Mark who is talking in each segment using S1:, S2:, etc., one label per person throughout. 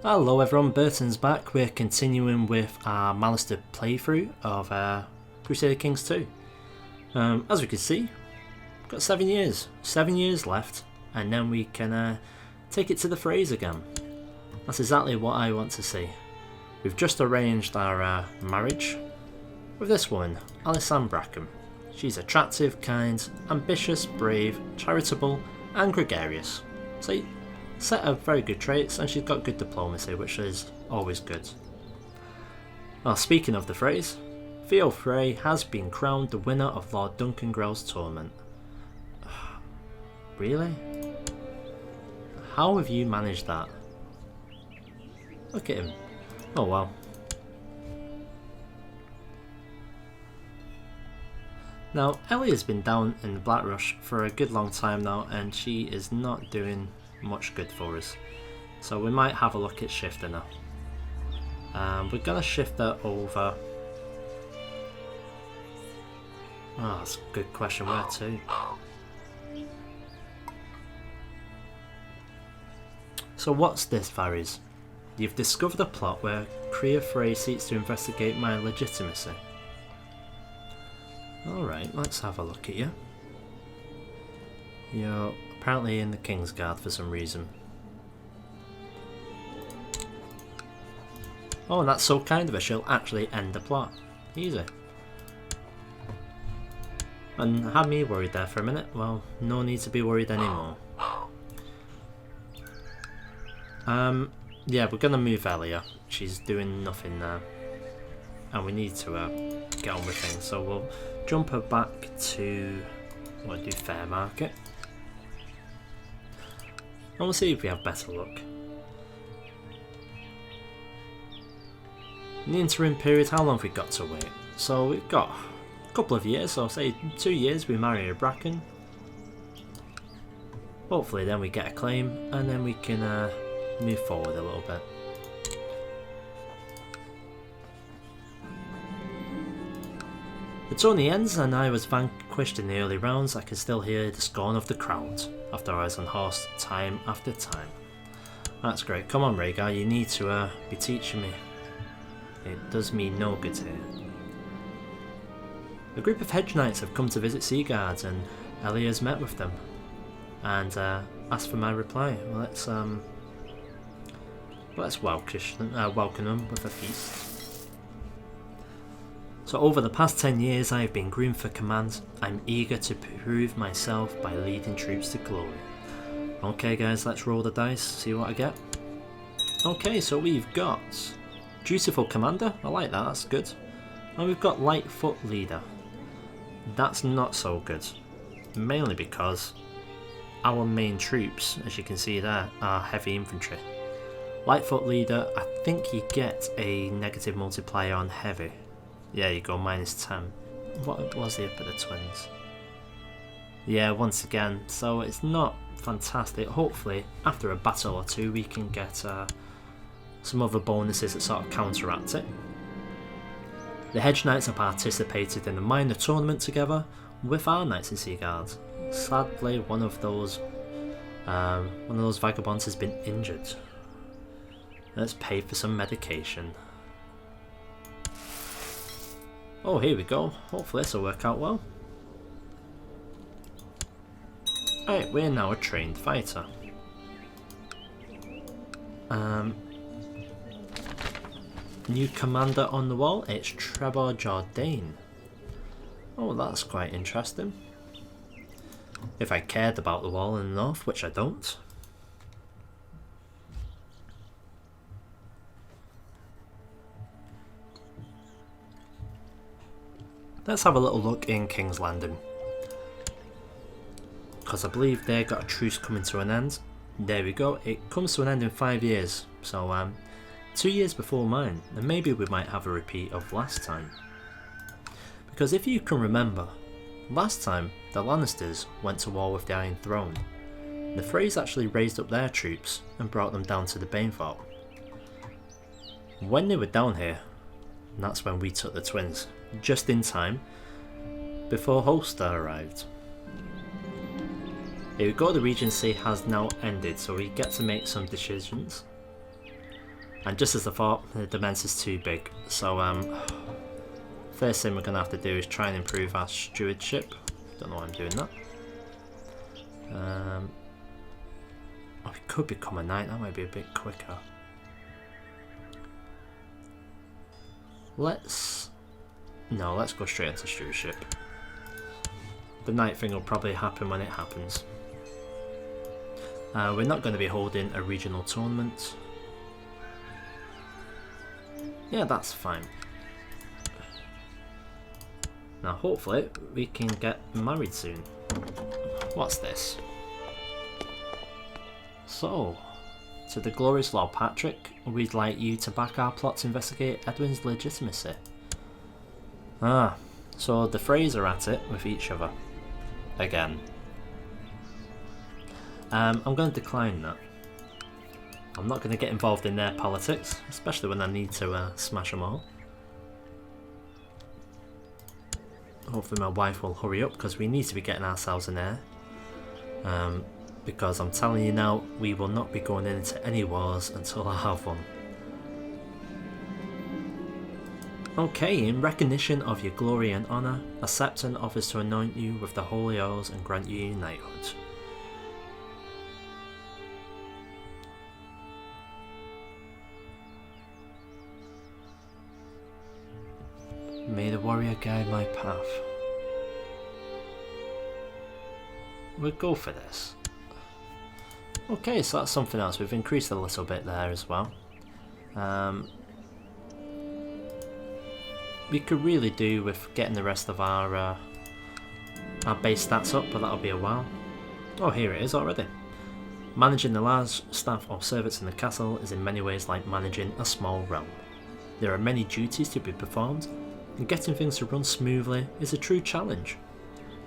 S1: Hello everyone, Burton's back. We're continuing with our Mallister playthrough of Crusader Kings 2. As we can see, we've got 7 years. 7 years left, and then we can take it to the phrase again. That's exactly what I want to see. We've just arranged our marriage with this woman, Alison Brackham. She's attractive, kind, ambitious, brave, charitable, and gregarious. So, set of very good traits, and she's got good diplomacy, which is always good. Well, speaking of the phrase, Theo Frey has been crowned the winner of Lord Duncan Grell's tournament. Really? How have you managed that? Look at him. Oh well. Now, Ellie has been down in the Black Rush for a good long time now, and she is not doing much good for us, so we might have a look at shifting her. We're gonna shift her over. Oh, that's a good question. Where to? So what's this, Varys? You've discovered a plot where Priya Frey seeks to investigate my legitimacy. Alright, let's have a look at you. You're apparently in the King's Guard for some reason. Oh, and that's so kind of her, she'll actually end the plot. Easy. And had me worried there for a minute. Well, no need to be worried anymore. Yeah, we're gonna move Elia. She's doing nothing there. And we need to get on with things, so we'll jump her back to, we'll do Fair Market. And we'll see if we have better luck. In the interim period, how long have we got to wait? So we've got a couple of years, so say 2 years we marry a Bracken. Hopefully then we get a claim, and then we can move forward a little bit. The tourney ends and I was vanquished in the early rounds. I can still hear the scorn of the crowd after I was unhorsed time after time. That's great. Come on, Rhaegar, you need to be teaching me. It does me no good here. A group of hedge knights have come to visit Seaguards, and Ellie has met with them and asked for my reply. Well, let's welcome them with a feast. So over the past 10 years I have been groomed for command. I'm eager to prove myself by leading troops to glory. Okay guys, let's roll the dice, see what I get. Okay, so we've got Dutiful Commander, I like that, that's good. And we've got Lightfoot Leader. That's not so good. Mainly because our main troops, as you can see there, are heavy infantry. Lightfoot Leader, I think you get a negative multiplier on heavy. Yeah, you go -10. What was the up at the twins? Yeah, once again, so it's not fantastic. Hopefully, after a battle or two, we can get some other bonuses that sort of counteract it. The Hedge Knights have participated in a minor tournament together with our Knights in Seaguard. Sadly, one of those vagabonds has been injured. Let's pay for some medication. Oh, here we go. Hopefully this will work out well. Alright, we're now a trained fighter. New commander on the wall, it's Trevor Jourdain. Oh, that's quite interesting. If I cared about the wall in the north, which I don't. Let's have a little look in King's Landing, because I believe they got a truce coming to an end. There we go, it comes to an end in 5 years, so 2 years before mine, and maybe we might have a repeat of last time. Because if you can remember, last time the Lannisters went to war with the Iron Throne. The Freys actually raised up their troops and brought them down to the Banefort. When they were down here, and that's when we took the twins, just in time before Holster arrived. Here we go, the Regency has now ended, so we get to make some decisions. And just as I thought, the Demence is too big, so first thing we're going to have to do is try and improve our stewardship. Don't know why I'm doing that. Oh, we could become a knight, that might be a bit quicker. Let's go straight into stewardship. The knight thing will probably happen when it happens. We're not going to be holding a regional tournament. Yeah, that's fine. Now hopefully we can get married soon. What's this? So, to the glorious Lord Patrick, we'd like you to back our plot to investigate Edwin's legitimacy. Ah, so the Freys are at it with each other. Again. I'm going to decline that. I'm not going to get involved in their politics, especially when I need to smash them all. Hopefully my wife will hurry up, because we need to be getting ourselves an heir. Because I'm telling you now, we will not be going into any wars until I have one. Okay, in recognition of your glory and honour, a Septon offers to anoint you with the holy oils and grant you knighthood. May the warrior guide my path. We'll go for this. Okay, so that's something else. We've increased a little bit there as well. We could really do with getting the rest of our base stats up, but that'll be a while. Oh, here it is already. Managing the large staff of servants in the castle is in many ways like managing a small realm. There are many duties to be performed, and getting things to run smoothly is a true challenge.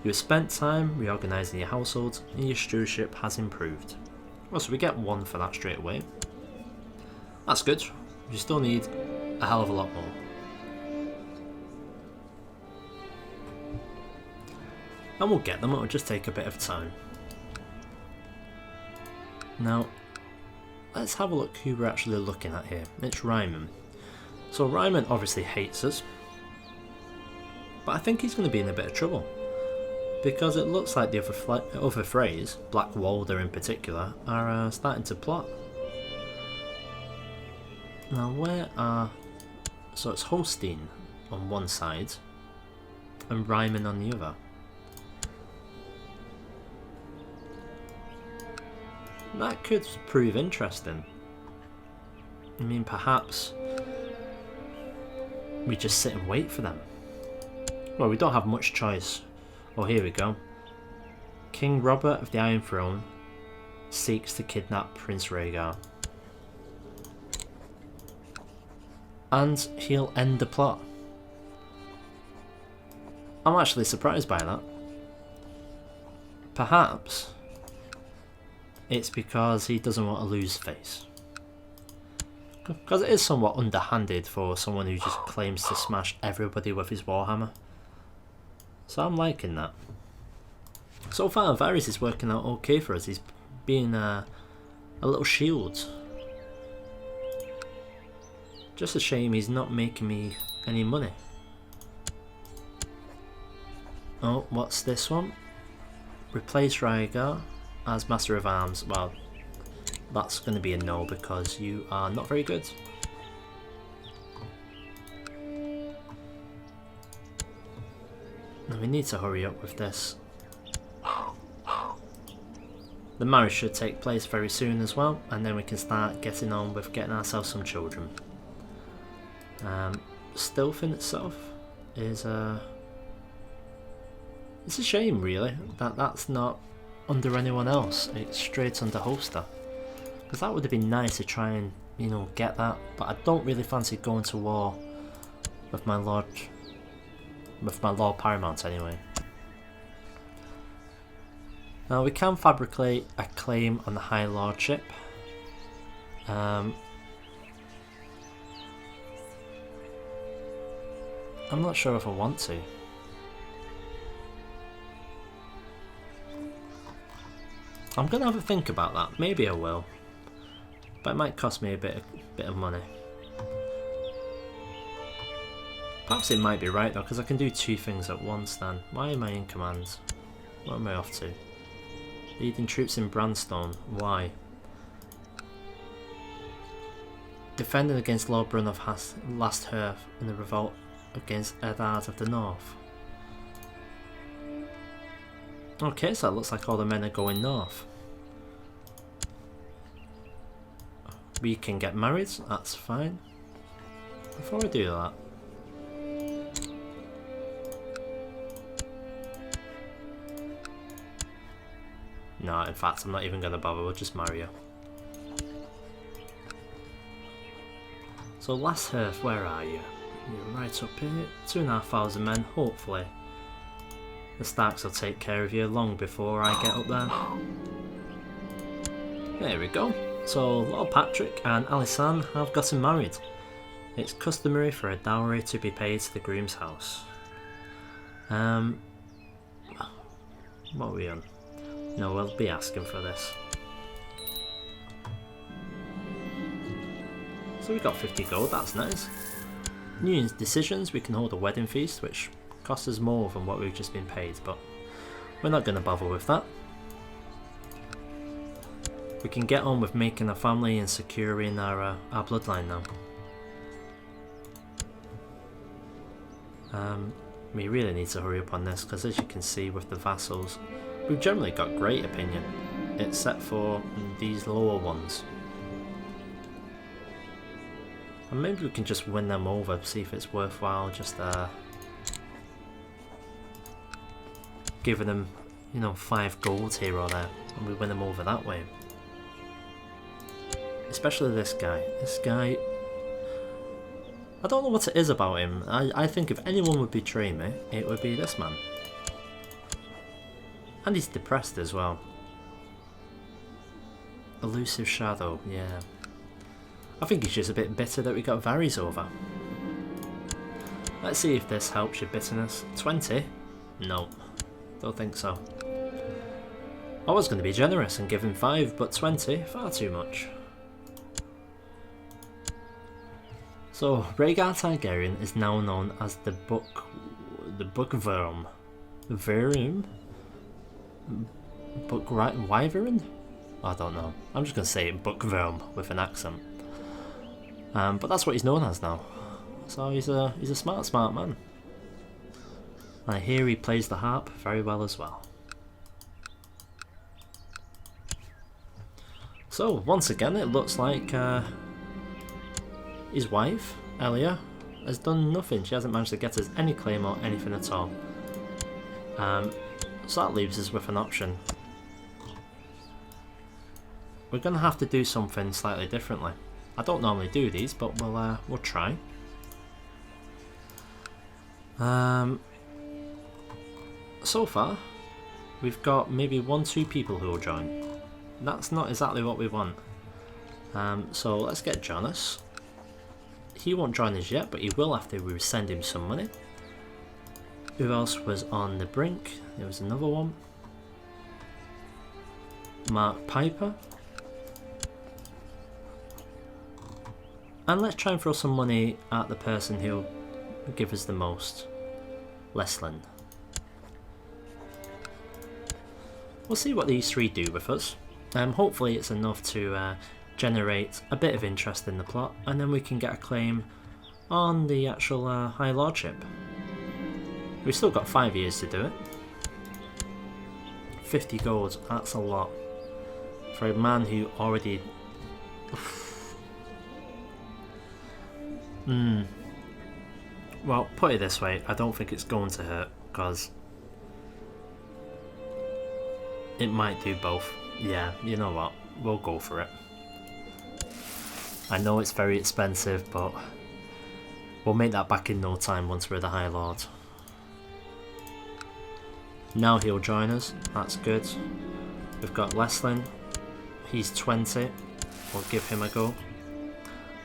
S1: You have spent time reorganising your household, and your stewardship has improved. Well, so we get 1 for that straight away. That's good. We still need a hell of a lot more. And we'll get them, it'll just take a bit of time. Now, let's have a look who we're actually looking at here. It's Ryman. So Ryman obviously hates us, but I think he's going to be in a bit of trouble, because it looks like the other Freys, Black Walder in particular, are starting to plot. Now so it's Holstein on one side and Ryman on the other. That could prove interesting. I mean, perhaps we just sit and wait for them. Well, we don't have much choice. Oh, here we go. King Robert of the Iron Throne seeks to kidnap Prince Rhaegar. And he'll end the plot. I'm actually surprised by that. Perhaps it's because he doesn't want to lose face. Because it is somewhat underhanded for someone who just claims to smash everybody with his warhammer. So I'm liking that. So far Varys is working out okay for us. He's being a little shield. Just a shame he's not making me any money. Oh, what's this one? Replace Rhaegar as Master of Arms. Well, that's going to be a no because you are not very good. Now we need to hurry up with this. The marriage should take place very soon as well, and then we can start getting on with getting ourselves some children. Stealth in itself is it's a shame really that that's not under anyone else. It's straight under Holster, because that would have been nice to try and, you know, get that, but I don't really fancy going to war with my Lord Paramount anyway. Now we can fabricate a claim on the High Lordship. I'm not sure if I want to. I'm gonna have a think about that. Maybe I will, but it might cost me a bit of money. Perhaps it might be right though, because I can do two things at once then. Why am I in command? What am I off to? Leading troops in Brandstone. Why? Defending against Lord Brun of Last Hearth in the revolt against Eddard of the North. Okay, so it looks like all the men are going north. We can get married, that's fine. Before I do that, no, in fact, I'm not even going to bother, we'll just marry her. So, Last Hearth, where are you? You're right up here. 2,500 men, hopefully. The Starks will take care of you long before I get up there. There we go. So, Lord Patrick and Alisanne have gotten married. It's customary for a dowry to be paid to the groom's house. What are we on? No, we'll be asking for this. So we got 50 gold, that's nice. New decisions, we can hold a wedding feast, which costs us more than what we've just been paid, but we're not going to bother with that. We can get on with making a family and securing our bloodline now. We really need to hurry up on this, because as you can see with the vassals, we've generally got great opinion, except for these lower ones. And maybe we can just win them over, see if it's worthwhile just giving them, you know, 5 gold here or there, and we win them over that way. Especially this guy. This guy, I don't know what it is about him. I think if anyone would betray me, it would be this man. And he's depressed as well. Elusive Shadow, yeah. I think he's just a bit bitter that we got Varys over. Let's see if this helps your bitterness. 20? No, don't think so. I was going to be generous and give him 5, but 20? Far too much. So, Rhaegar Targaryen is now known as the Bookworm. Wyvern? Wyvern? I don't know. I'm just going to say Bookworm with an accent. But that's what he's known as now. So he's a smart man. And I hear he plays the harp very well as well. So once again, it looks like his wife, Elia, has done nothing. She hasn't managed to get us any claim or anything at all. So that leaves us with an option. We're going to have to do something slightly differently. I don't normally do these, but we'll try. So far, we've got maybe 1-2 people who will join. That's not exactly what we want. So let's get Jonas. He won't join us yet, but he will after we send him some money. Who else was on the brink? There was another one. Mark Piper. And let's try and throw some money at the person who'll give us the most. Leslin. We'll see what these 3 do with us. Hopefully it's enough to generate a bit of interest in the plot, and then we can get a claim on the actual High Lordship. We've still got 5 years to do it. 50 gold, that's a lot. For a man who already... Well, put it this way, I don't think it's going to hurt, because it might do both. Yeah, you know what, we'll go for it. I know it's very expensive, but we'll make that back in no time once we're the High Lord. Now he'll join us, that's good. We've got Leslin, he's 20, we'll give him a go.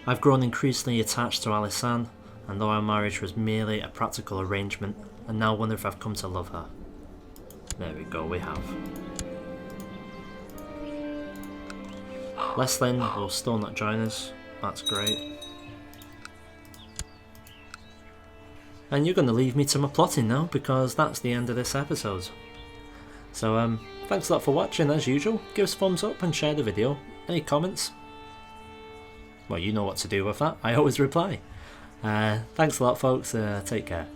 S1: I've grown increasingly attached to Alisanne, and though our marriage was merely a practical arrangement, I now wonder if I've come to love her. There we go, we have. Leslin will still not join us, that's great. And you're going to leave me to my plotting now, because that's the end of this episode. So thanks a lot for watching as usual, give us a thumbs up and share the video. Any comments? Well, you know what to do with that, I always reply. Thanks a lot folks, take care.